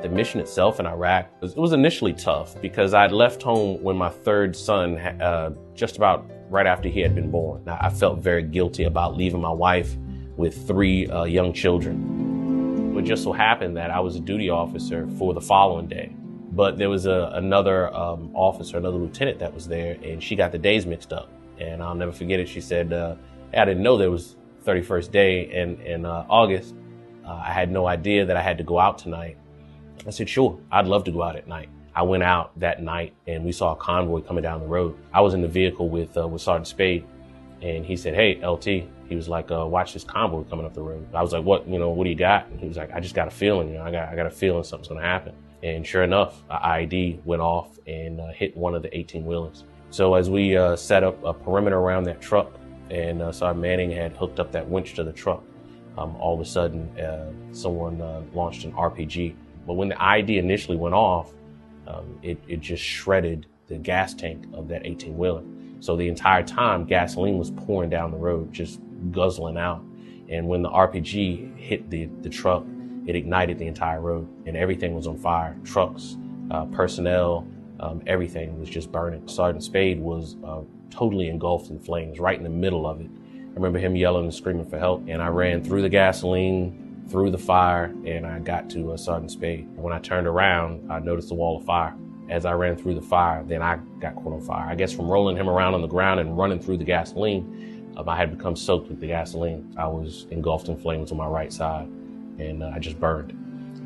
The mission itself in Iraq, it was initially tough because I'd left home when my third son, just about right after he had been born. I felt very guilty about leaving my wife with 3 young children. It just so happened that I was a duty officer for the following day. But there was another officer, another lieutenant that was there, and she got the days mixed up. And I'll never forget it. She said, I didn't know there was 31st day in August. I had no idea that I had to go out tonight. I said, sure, I'd love to go out at night. I went out that night and we saw a convoy coming down the road. I was in the vehicle with Sergeant Spade, and he said, hey, LT. He was like, watch this convoy coming up the road. I was like, what do you got? And he was like, I just got a feeling, I got a feeling something's gonna happen. And sure enough, an IED went off and hit one of the 18-wheelers. So as we set up a perimeter around that truck and Sergeant Manning had hooked up that winch to the truck, all of a sudden someone launched an RPG. But when the IED initially went off, it just shredded the gas tank of that 18-wheeler. So the entire time, gasoline was pouring down the road, just guzzling out. And when the RPG hit the truck, it ignited the entire road and everything was on fire. Trucks, personnel, everything was just burning. Sergeant Spade was totally engulfed in flames, right in the middle of it. I remember him yelling and screaming for help, and I ran through the gasoline, through the fire, and I got to Sergeant Spade. When I turned around, I noticed a wall of fire. As I ran through the fire, then I got caught on fire. I guess from rolling him around on the ground and running through the gasoline, I had become soaked with the gasoline. I was engulfed in flames on my right side, and I just burned.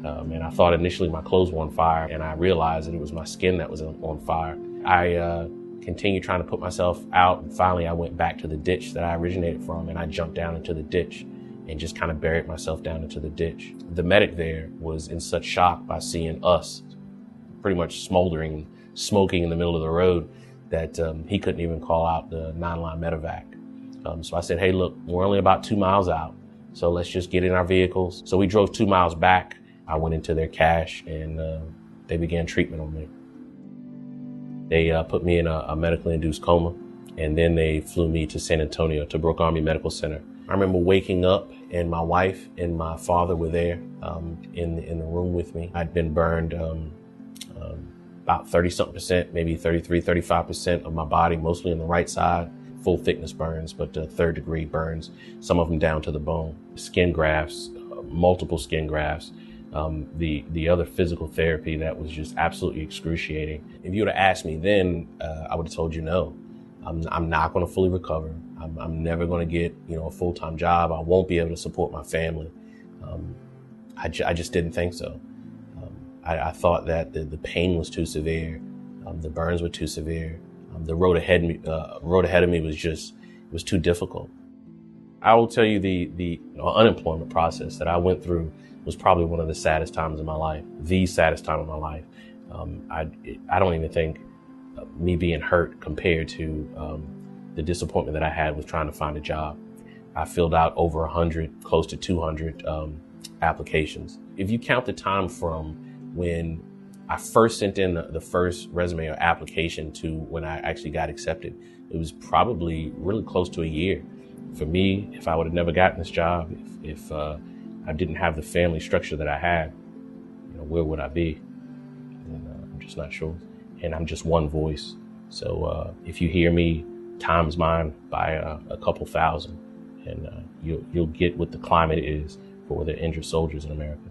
And I thought initially my clothes were on fire, and I realized that it was my skin that was on fire. I continued trying to put myself out, and finally I went back to the ditch that I originated from, and I jumped down into the ditch and just kind of buried myself down into the ditch. The medic there was in such shock by seeing us pretty much smoldering, smoking in the middle of the road that he couldn't even call out the 9-line medevac. So I said, hey, look, we're only about 2 miles out, so let's just get in our vehicles. So we drove 2 miles back. I went into their cache and they began treatment on me. They put me in a medically induced coma, and then they flew me to San Antonio to Brooke Army Medical Center. I remember waking up and my wife and my father were there in the room with me. I'd been burned about 30-something%, maybe 33, 35% of my body, mostly on the right side. Full thickness burns, but 3rd degree burns, some of them down to the bone. Skin grafts, multiple skin grafts. The other physical therapy that was just absolutely excruciating. If you would have asked me then, I would have told you no. I'm not going to fully recover. I'm never going to get, a full-time job. I won't be able to support my family. I just didn't think so. I thought that the pain was too severe. The burns were too severe. The road ahead of me was too difficult. I will tell you the unemployment process that I went through was probably one of the saddest times of my life, the saddest time of my life. I don't even think me being hurt compared to the disappointment that I had with trying to find a job. I filled out over 100, close to 200 applications. If you count the time from when I first sent in the first resume or application to when I actually got accepted, it was probably really close to a year. For me, if I would have never gotten this job, if I didn't have the family structure that I had, where would I be? And, I'm just not sure. And I'm just one voice. So if you hear me, times mine by a couple thousand, and you'll get what the climate is for the injured soldiers in America.